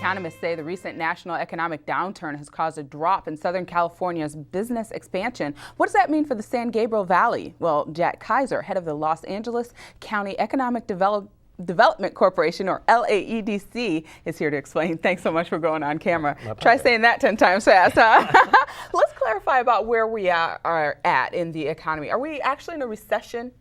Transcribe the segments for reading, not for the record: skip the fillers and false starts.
Economists say the recent national economic downturn has caused a drop in Southern California's business expansion. What does that mean for the San Gabriel Valley? Well, Jack Kyser, head of the Los Angeles County Economic Development Corporation, or LAEDC, is here to explain. Thanks so much for going on camera. Try saying that 10 times fast, huh? Let's clarify about where we are at in the economy. Are we actually in a recession?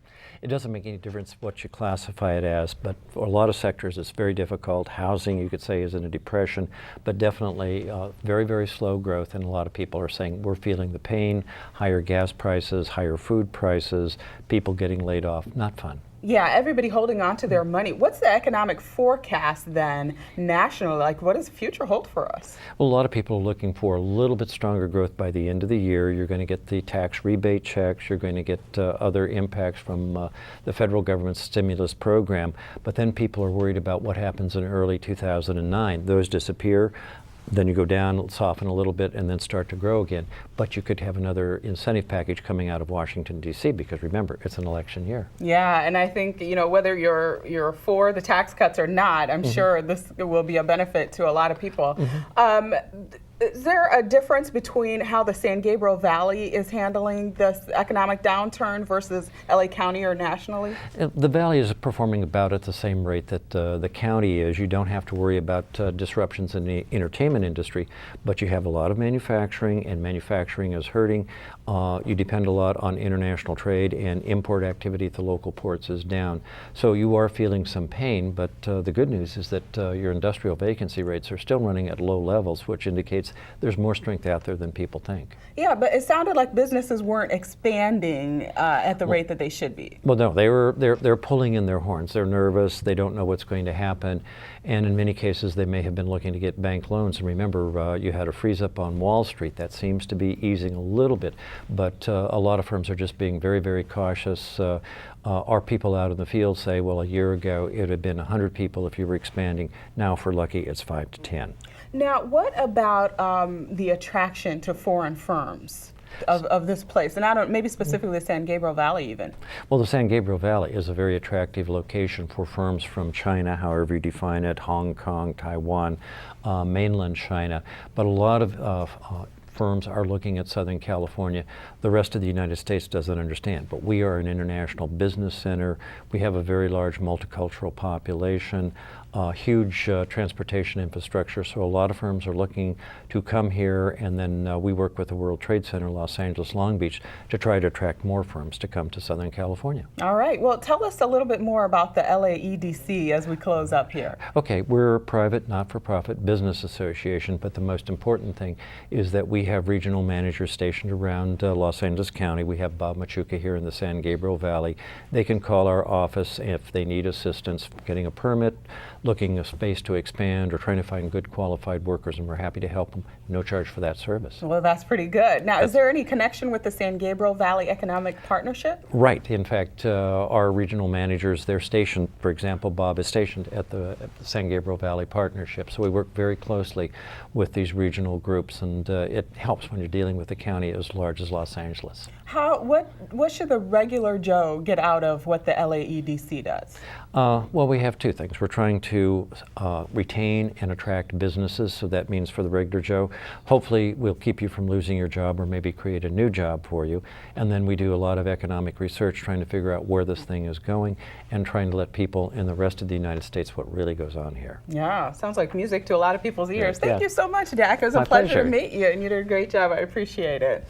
It doesn't make any difference what you classify it as, but for a lot of sectors it's very difficult. Housing, you could say, is in a depression, but definitely very, very slow growth, and a lot of people are saying we're feeling the pain. Higher gas prices, higher food prices, people getting laid off. Not fun. Yeah, everybody holding on to their money. What's the economic forecast then nationally? Like, what does the future hold for us? Well, a lot of people are looking for a little bit stronger growth by the end of the year. You're going to get the tax rebate checks. You're going to get other impacts from the federal government's stimulus program. But then people are worried about what happens in early 2009. Those disappear. Then you go down, soften a little bit, and then start to grow again. But you could have another incentive package coming out of Washington, D.C., because remember, it's an election year. Yeah, and I think, you know, whether you're for the tax cuts or not, I'm sure this will be a benefit to a lot of people. Is there a difference between how the San Gabriel Valley is handling this economic downturn versus LA County or nationally? The Valley is performing about at the same rate that the county is. You don't have to worry about disruptions in the entertainment industry, but you have a lot of manufacturing, and manufacturing is hurting. You depend a lot on international trade, and import activity at the local ports is down. So you are feeling some pain, but the good news is that your industrial vacancy rates are still running at low levels, which indicates there's more strength out there than people think. Yeah, but it sounded like businesses weren't expanding at the rate that they should be. Well, no, they're pulling in their horns. They're nervous. They don't know what's going to happen, and in many cases they may have been looking to get bank loans. And remember, you had a freeze up on Wall Street. That seems to be easing a little bit, but a lot of firms are just being very, very cautious. Our people out in the field say, well, a year ago it had been 100 people if you were expanding. Now, if we're lucky, it's 5 to 10. Now, what about the attraction to foreign firms of this place? And I don't, maybe specifically the San Gabriel Valley even. Well, the San Gabriel Valley is a very attractive location for firms from China, however you define it, Hong Kong, Taiwan, mainland China. But a lot of firms are looking at Southern California. The rest of the United States doesn't understand, but we are an international business center. We have a very large multicultural population, huge transportation infrastructure, so a lot of firms are looking to come here, and then we work with the World Trade Center, Los Angeles, Long Beach, to try to attract more firms to come to Southern California. All right, well, tell us a little bit more about the LAEDC as we close up here. Okay, we're a private, not-for-profit business association, but the most important thing is that we have regional managers stationed around Los Angeles County. We have Bob Machuca here in the San Gabriel Valley. They can call our office if they need assistance getting a permit, looking a space to expand, or trying to find good qualified workers, and we're happy to help them. No charge for that service. Well, that's pretty good. Now, is there any connection with the San Gabriel Valley Economic Partnership? Right. In fact, our regional managers, they're stationed, for example, Bob is stationed at the San Gabriel Valley Partnership. So we work very closely with these regional groups, and it helps when you're dealing with a county as large as Los Angeles. What should the regular Joe get out of what the LAEDC does? Well, we have two things. We're trying to retain and attract businesses, so that means for the regular Joe, hopefully we'll keep you from losing your job or maybe create a new job for you. And then we do a lot of economic research trying to figure out where this thing is going and trying to let people in the rest of the United States what really goes on here. Yeah, sounds like music to a lot of people's ears. Thank you so much, Jack. It was a pleasure to meet you, and you did a great job. I appreciate it.